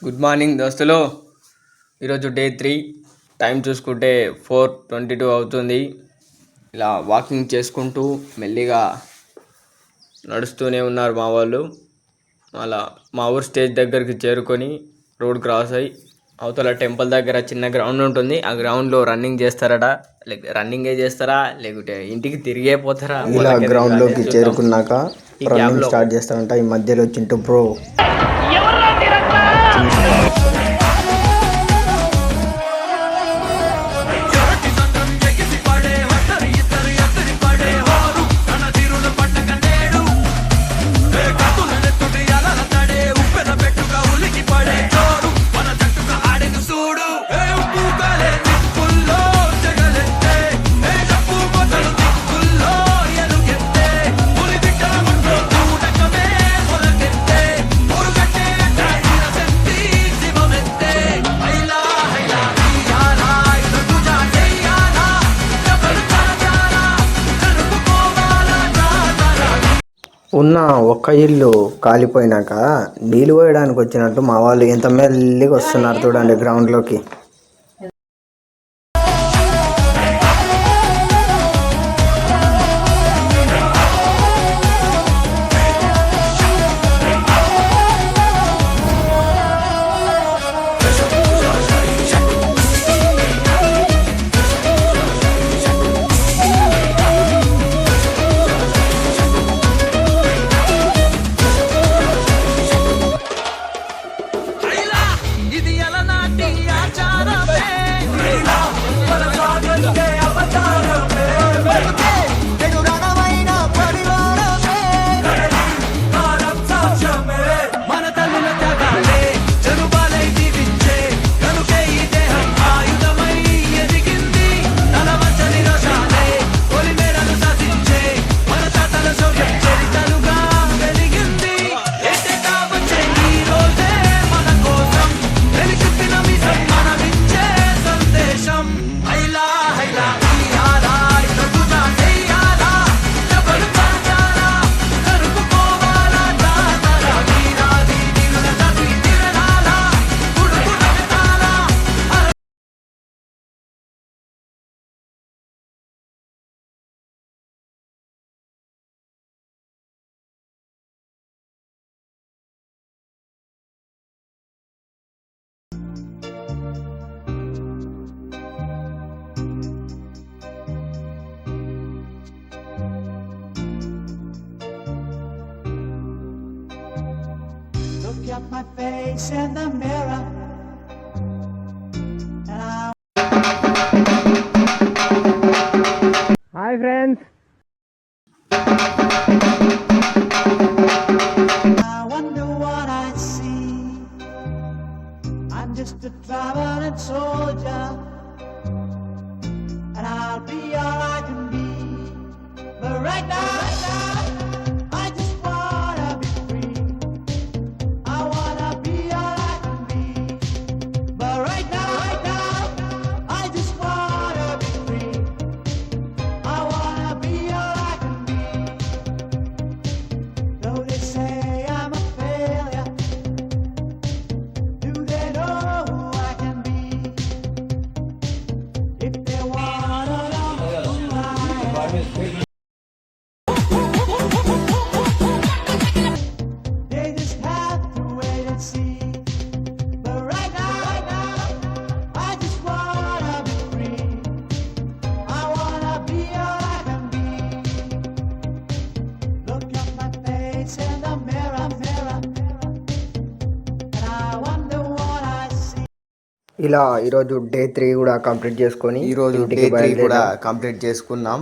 Good morning దోస్తులు. ఈరోజు day 3. Time చూసుకుంటే 4:22 అవుతుంది. ఇలా వాకింగ్ చేసుకుంటూ మెల్లిగా నడుస్తూనే ఉన్నారు మా వాళ్ళు. అలా మా ఊరు స్టేజ్ దగ్గరికి చేరుకొని రోడ్ క్రాస్ అయ్యి అవతల టెంపుల్ దగ్గర చిన్న గ్రౌండ్ ఉంటుంది. ఆ గ్రౌండ్లో రన్నింగ్ చేస్తారట. రన్నింగే చేస్తారా లేకుంటే ఇంటికి తిరిగే పోతారా? ఇలా గ్రౌండ్లోకి చేరుకున్నాక రన్నింగ్ స్టార్ట్ చేస్తారంట. ఈ మధ్యలో చింటూ బ్రో ఉన్న ఒక్క ఇల్లు కాలిపోయినాక నీళ్ళు పోయడానికి వచ్చినట్టు మా వాళ్ళు ఎంత మెల్లిగా వస్తున్నారు చూడండి గ్రౌండ్లోకి. Look at my face in the mirror. Hi friends. I wonder what I see. I'm just a traveling soldier, and I'll be all I can be. But right now ఇలా ఈరోజు డే 3 కూడా కంప్లీట్ చేసుకొని ఈరోజు day 3 కూడా complete చేసుకున్నాం.